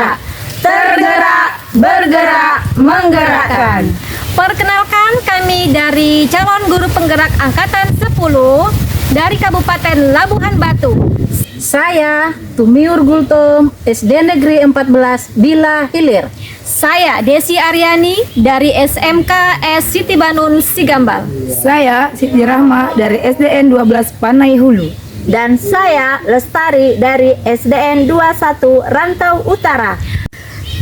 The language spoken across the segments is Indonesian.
Merdeka, tergerak, bergerak, menggerakkan. Perkenalkan, kami dari calon guru penggerak angkatan 10 dari Kabupaten Labuhan Batu. Saya Tumiur Gultom, SD Negeri 14 Bila Hilir. Saya Desi Aryani dari SMK S Siti Banun Sigambal. Saya Siti Rahma dari SDN 12 Panai Hulu. Dan saya Lestari dari SDN 21 Rantau Utara.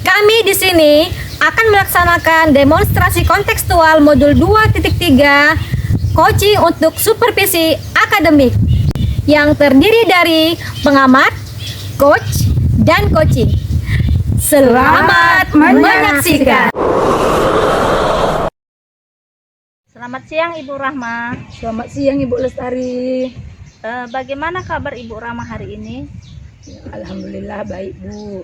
Kami di sini akan melaksanakan demonstrasi kontekstual modul 2.3 coaching untuk supervisi akademik yang terdiri dari pengamat, coach, dan coaching. Selamat menyaksikan. Selamat siang Ibu Rahma. Selamat siang Ibu Lestari. Bagaimana kabar Ibu Rahma hari ini? Alhamdulillah baik Bu.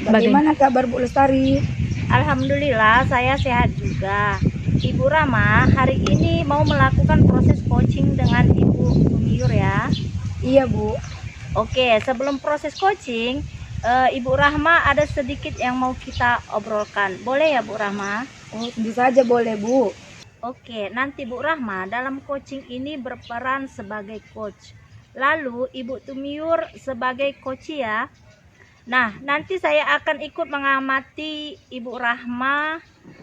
Bagaimana kabar Bu Lestari? Alhamdulillah saya sehat juga. Ibu Rahma hari ini mau melakukan proses coaching dengan Ibu Tumiur ya. Iya Bu. Oke, sebelum proses coaching, Ibu Rahma ada sedikit yang mau kita obrolkan. Boleh ya Bu Rahma? Oh, tentu saja boleh Bu. Oke, nanti Bu Rahma dalam coaching ini berperan sebagai coach. Lalu Ibu Tumiur sebagai coach ya. Nah, nanti saya akan ikut mengamati Ibu Rahma.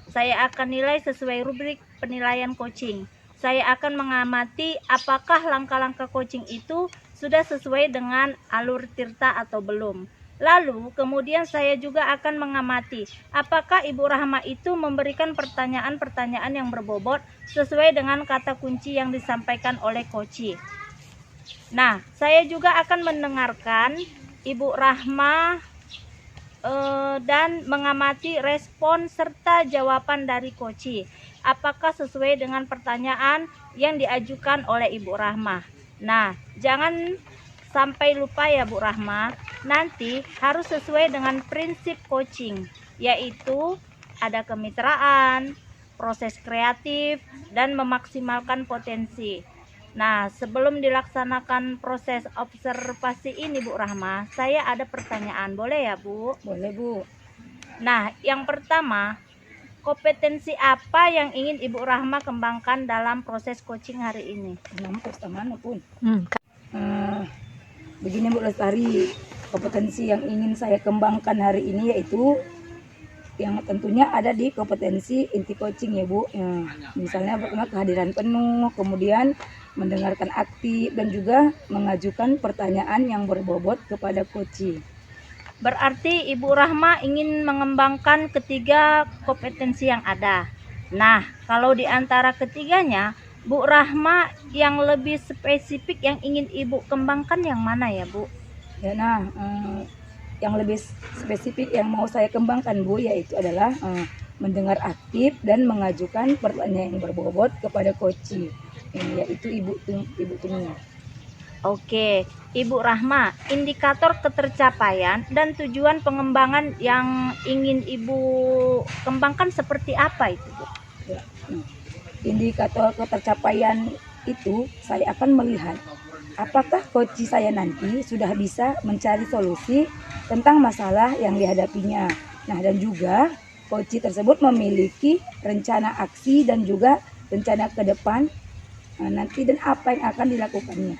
Saya akan nilai sesuai rubrik penilaian coaching. Saya akan mengamati apakah langkah-langkah coaching itu sudah sesuai dengan alur tirta atau belum. Lalu kemudian saya juga akan mengamati apakah Ibu Rahma itu memberikan pertanyaan-pertanyaan yang berbobot sesuai dengan kata kunci yang disampaikan oleh coach. Nah, saya juga akan mendengarkan Ibu Rahma dan mengamati respon serta jawaban dari coach. Apakah sesuai dengan pertanyaan yang diajukan oleh Ibu Rahma. Nah, jangan sampai lupa ya Bu Rahma, nanti harus sesuai dengan prinsip coaching, yaitu ada kemitraan, proses kreatif, dan memaksimalkan potensi. Nah, sebelum dilaksanakan proses observasi ini Bu Rahma, saya ada pertanyaan, boleh ya Bu? Boleh Bu. Nah, yang pertama, kompetensi apa yang ingin Ibu Rahma kembangkan dalam proses coaching hari ini? Nama mana pun. Begini Bu Lestari, kompetensi yang ingin saya kembangkan hari ini yaitu yang tentunya ada di kompetensi inti coaching ya Bu. Misalnya pertama kehadiran penuh, kemudian mendengarkan aktif dan juga mengajukan pertanyaan yang berbobot kepada coach. Berarti Ibu Rahma ingin mengembangkan ketiga kompetensi yang ada. Nah, kalau di antara ketiganya, Bu Rahma yang lebih spesifik yang ingin Ibu kembangkan yang mana ya Bu? Ya, yang lebih spesifik yang mau saya kembangkan Bu yaitu adalah mendengar aktif dan mengajukan pertanyaan yang berbobot kepada coach, yaitu Ibu Tumiur. Oke, Ibu Rahma, indikator ketercapaian dan tujuan pengembangan yang ingin Ibu kembangkan seperti apa itu Bu? Ya, indikator ketercapaian itu saya akan melihat apakah coach saya nanti sudah bisa mencari solusi tentang masalah yang dihadapinya. Nah, dan juga coach tersebut memiliki rencana aksi dan juga rencana ke depan nanti dan apa yang akan dilakukannya.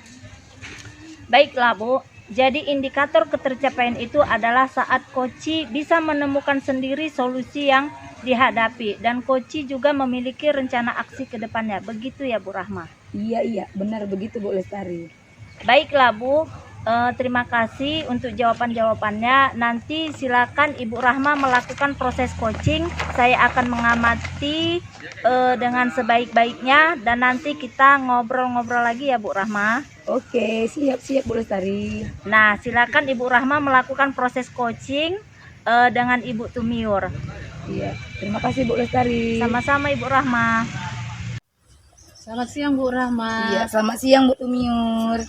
Baiklah Bu, jadi indikator ketercapaian itu adalah saat coach bisa menemukan sendiri solusi yang dihadapi dan coach juga memiliki rencana aksi ke depannya. Begitu ya Bu Rahma? Iya, benar begitu Bu Lestari. Baiklah Bu, terima kasih untuk jawaban-jawabannya. Nanti silakan Ibu Rahma melakukan proses coaching. Saya akan mengamati dengan sebaik-baiknya dan nanti kita ngobrol-ngobrol lagi ya Bu Rahma. Oke, siap Bu Lestari. Nah, silakan Ibu Rahma melakukan proses coaching dengan Ibu Tumiur. Iya, terima kasih Bu Lestari. Sama-sama Ibu Rahma. Selamat siang Bu Rahma. Iya, selamat siang Bu Tumiur.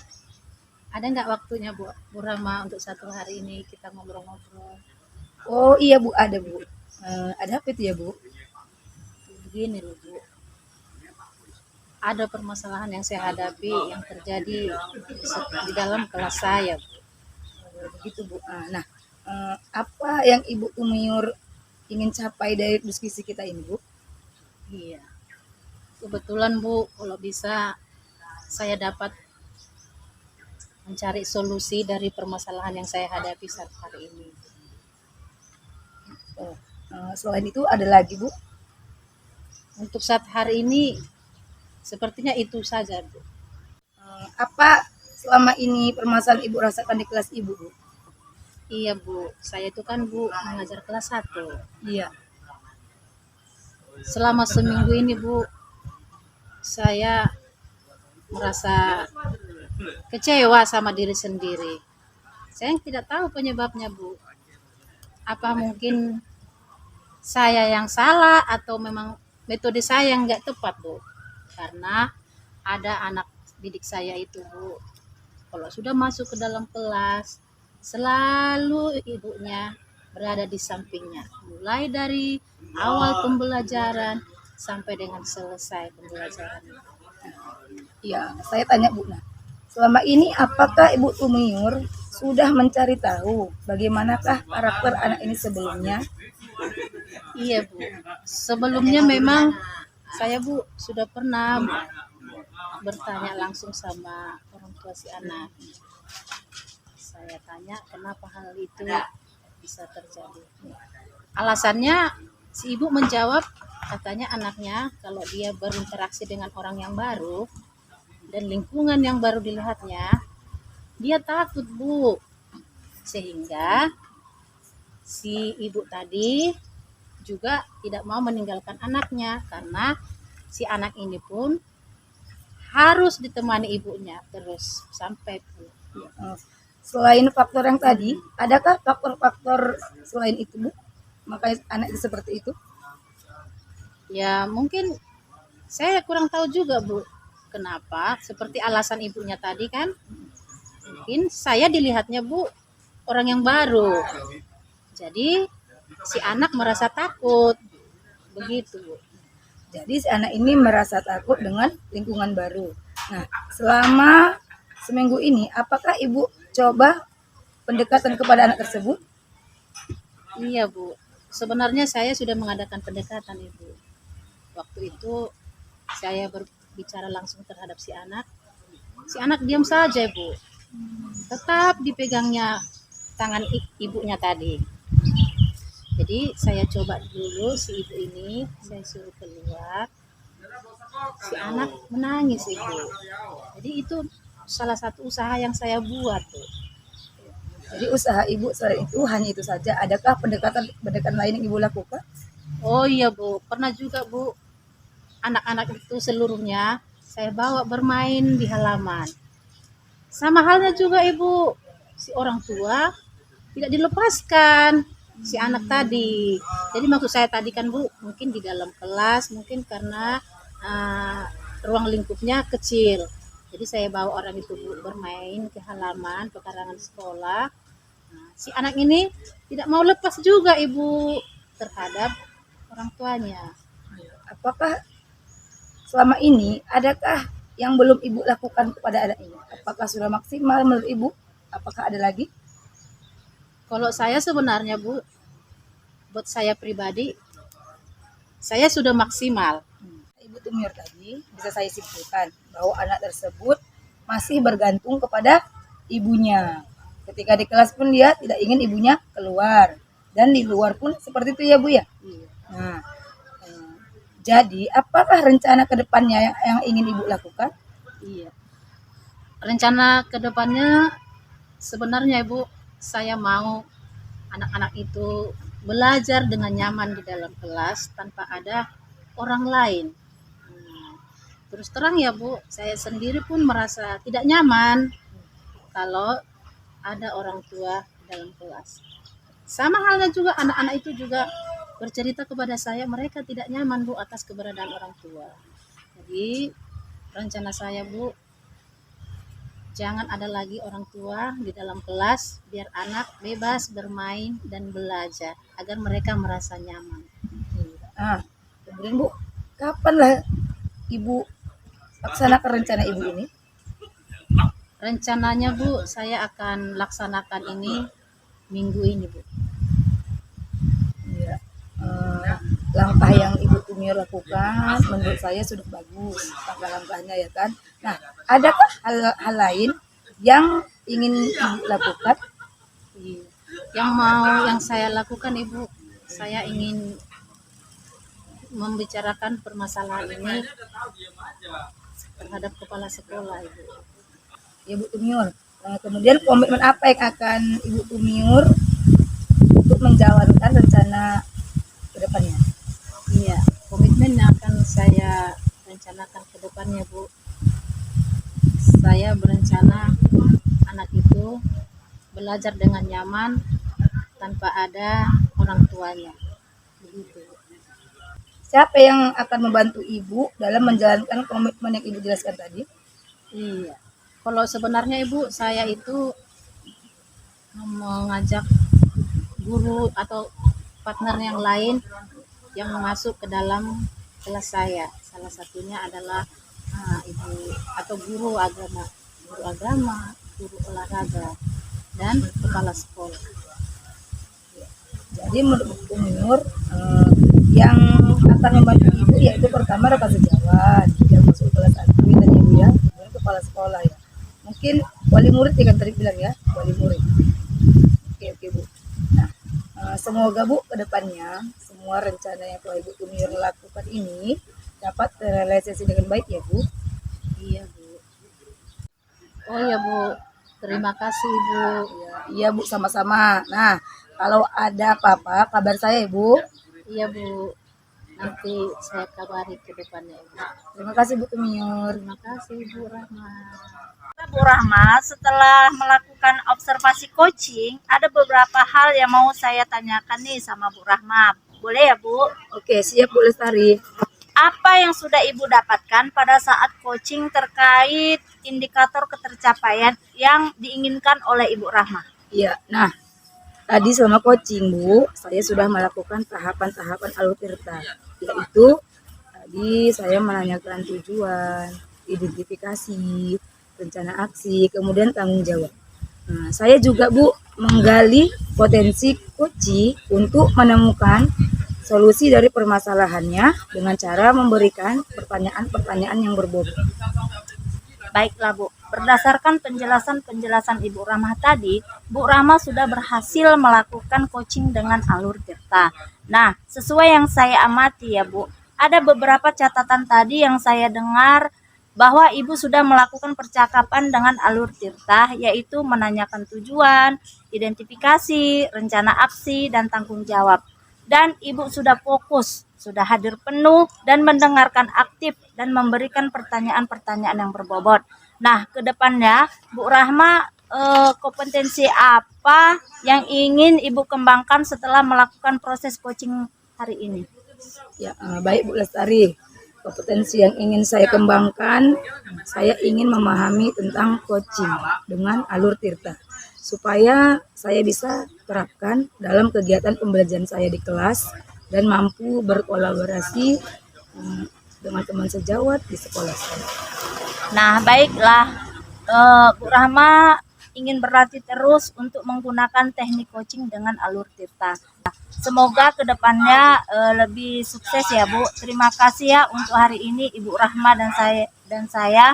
Ada nggak waktunya Bu Rahma untuk satu hari ini kita ngobrol-ngobrol? Oh iya Bu, ada Bu. Ada apa itu ya Bu? Begini loh Bu. Ada permasalahan yang saya hadapi yang terjadi di dalam kelas saya Bu. Begitu Bu. Nah, apa yang Ibu Tumiur ingin capai dari diskusi kita ini, Bu? Iya. Kebetulan Bu, kalau bisa saya dapat mencari solusi dari permasalahan yang saya hadapi saat hari ini. Selain itu ada lagi, Bu? Untuk saat hari ini sepertinya itu saja, Bu. Apa selama ini permasalahan Ibu rasakan di kelas Ibu, Bu? Iya, Bu. Saya itu kan, Bu, mengajar kelas 1. Iya. Selama seminggu ini, Bu, saya merasa kecewa sama diri sendiri. Saya tidak tahu penyebabnya, Bu. Apa mungkin saya yang salah atau memang metode saya yang nggak tepat, Bu? Karena ada anak didik saya itu, Bu, kalau sudah masuk ke dalam kelas, selalu ibunya berada di sampingnya. Mulai dari awal pembelajaran sampai dengan selesai pembelajaran. Iya, saya tanya Bu, nah, selama ini apakah Ibu Tumiur sudah mencari tahu bagaimanakah karakter anak ini sebelumnya? Iya, Bu. Sebelumnya memang saya, Bu, sudah pernah bertanya langsung sama orang tua si anak. Saya tanya kenapa hal itu bisa terjadi. Alasannya si ibu menjawab, katanya anaknya kalau dia berinteraksi dengan orang yang baru dan lingkungan yang baru dilihatnya, dia takut, Bu. Sehingga si ibu tadi juga tidak mau meninggalkan anaknya karena si anak ini pun harus ditemani ibunya terus sampai pulang. Selain faktor yang tadi, adakah faktor-faktor selain itu, Bu? Makanya anak itu seperti itu? Ya mungkin saya kurang tahu juga, Bu, kenapa seperti alasan ibunya tadi kan, mungkin saya dilihatnya, Bu, orang yang baru, jadi si anak merasa takut begitu, Bu. Jadi si anak ini merasa takut dengan lingkungan baru. Nah, selama seminggu ini, apakah Ibu coba pendekatan kepada anak tersebut? Iya, Bu, sebenarnya saya sudah mengadakan pendekatan, Ibu. Waktu itu saya berbicara langsung terhadap si anak diam saja, Bu, tetap dipegangnya tangan ibunya tadi. Jadi saya coba dulu si ibu ini, saya suruh keluar, si anak menangis, Ibu. Jadi itu salah satu usaha yang saya buat, tuh. Jadi usaha Ibu selain itu hanya itu saja. Adakah pendekatan lain yang Ibu lakukan? Oh iya, Bu, pernah juga, Bu, anak-anak itu seluruhnya saya bawa bermain di halaman. Sama halnya juga, Ibu, si orang tua tidak dilepaskan si anak tadi. Jadi maksud saya tadi kan, Bu, mungkin di dalam kelas, mungkin karena ruang lingkupnya kecil. Jadi saya bawa orang itu, Bu, bermain ke halaman pekarangan sekolah. Nah, si anak ini tidak mau lepas juga, Ibu, terhadap orang tuanya. Apakah selama ini adakah yang belum Ibu lakukan kepada anak ini? Apakah sudah maksimal menurut Ibu? Apakah ada lagi? Kalau saya sebenarnya, Bu, buat saya pribadi, saya sudah maksimal. Ibu Tumiur tadi bisa saya simpulkan bahwa anak tersebut masih bergantung kepada ibunya. Ketika di kelas pun dia tidak ingin ibunya keluar. Dan di luar pun seperti itu ya, Bu, ya? Iya. Nah, jadi apakah rencana ke depannya yang ingin Ibu lakukan? Iya. Rencana ke depannya sebenarnya, Ibu, saya mau anak-anak itu belajar dengan nyaman di dalam kelas tanpa ada orang lain. Terus terang ya, Bu, saya sendiri pun merasa tidak nyaman kalau ada orang tua dalam kelas. Sama halnya juga anak-anak itu juga bercerita kepada saya mereka tidak nyaman, Bu, atas keberadaan orang tua. Jadi rencana saya, Bu, jangan ada lagi orang tua di dalam kelas, biar anak bebas bermain dan belajar agar mereka merasa nyaman. Kemudian, Bu, kapanlah Ibu laksanakan rencana Ibu ini? Rencananya, Bu, saya akan laksanakan ini minggu ini, Bu. langkah yang Ibu Tumiur lakukan menurut saya sudah bagus langkah-langkahnya ya kan. Nah, adakah hal lain yang ingin Ibu lakukan? Iya. Yang saya lakukan Ibu, saya ingin membicarakan permasalahan ini terhadap kepala sekolah Ibu. Ya Bu Tumiur. Kemudian komitmen apa yang akan Ibu Tumiur untuk menjalankan rencana ke depannya? Iya, komitmen yang akan saya rencanakan ke depannya Bu. Saya berencana anak itu belajar dengan nyaman tanpa ada orang tuanya. Begitu. Siapa yang akan membantu Ibu dalam menjalankan komitmen yang Ibu jelaskan tadi? Iya. Kalau sebenarnya Ibu, saya itu mengajak guru atau partner yang lain yang masuk ke dalam kelas saya. Salah satunya adalah ibu atau guru agama, guru olahraga, dan kepala sekolah. Jadi menurut Bu Tumiur, yang akan membantu Ibu yaitu pertama rekan sejawat yang masuk kelas 1 tadi Ibu ya, kemudian kepala sekolah ya. Mungkin wali murid ya kan tadi bilang ya, wali murid. Oke Bu. Nah, semoga Bu ke depannya semua rencana yang telah Ibu Tumiur lakukan ini dapat terrealisasi dengan baik ya Bu. Iya Bu. Oh ya Bu, terima kasih Bu. Iya Bu, sama-sama. Nah, kalau ada apa-apa kabar saya Ibu. Iya Bu, nanti saya kabari ke depannya Ibu. Terima kasih Bu Tumiur. Terima kasih Bu Rahma. Bu Rahma, setelah melakukan observasi coaching, ada beberapa hal yang mau saya tanyakan nih sama Bu Rahma. Boleh ya Bu? Oke, siap Bu Lestari. Apa yang sudah Ibu dapatkan pada saat coaching terkait indikator ketercapaian yang diinginkan oleh Ibu Rahma? Iya, nah tadi selama coaching Bu, saya sudah melakukan tahapan-tahapan Alur Tirta, yaitu tadi saya menanyakan tujuan, identifikasi, rencana aksi, kemudian tanggung jawab. Nah, saya juga Bu menggali potensi coaching untuk menemukan solusi dari permasalahannya dengan cara memberikan pertanyaan-pertanyaan yang berbobot. Baiklah Bu, berdasarkan penjelasan Ibu Rahma tadi, Bu Rahma sudah berhasil melakukan coaching dengan Alur Tirta. Nah, sesuai yang saya amati ya Bu, ada beberapa catatan tadi yang saya dengar bahwa Ibu sudah melakukan percakapan dengan Alur Tirta, yaitu menanyakan tujuan, identifikasi, rencana aksi, dan tanggung jawab. Dan Ibu sudah fokus, sudah hadir penuh, dan mendengarkan aktif, dan memberikan pertanyaan-pertanyaan yang berbobot. Nah, ke depannya, Bu Rahma, kompetensi apa yang ingin Ibu kembangkan setelah melakukan proses coaching hari ini? Ya, baik Bu Lestari. Kompetensi yang ingin saya kembangkan, saya ingin memahami tentang coaching dengan Alur Tirta, supaya saya bisa terapkan dalam kegiatan pembelajaran saya di kelas dan mampu berkolaborasi dengan teman sejawat di sekolah saya. Nah, baiklah, Bu Rahma ingin berlatih terus untuk menggunakan teknik coaching dengan Alur Tirta. Semoga kedepannya lebih sukses ya Bu. Terima kasih ya untuk hari ini Ibu Rahma dan saya.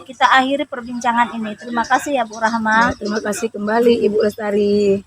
Kita akhiri perbincangan ini. Terima kasih ya Bu Rahma. Terima kasih kembali Ibu Lestari.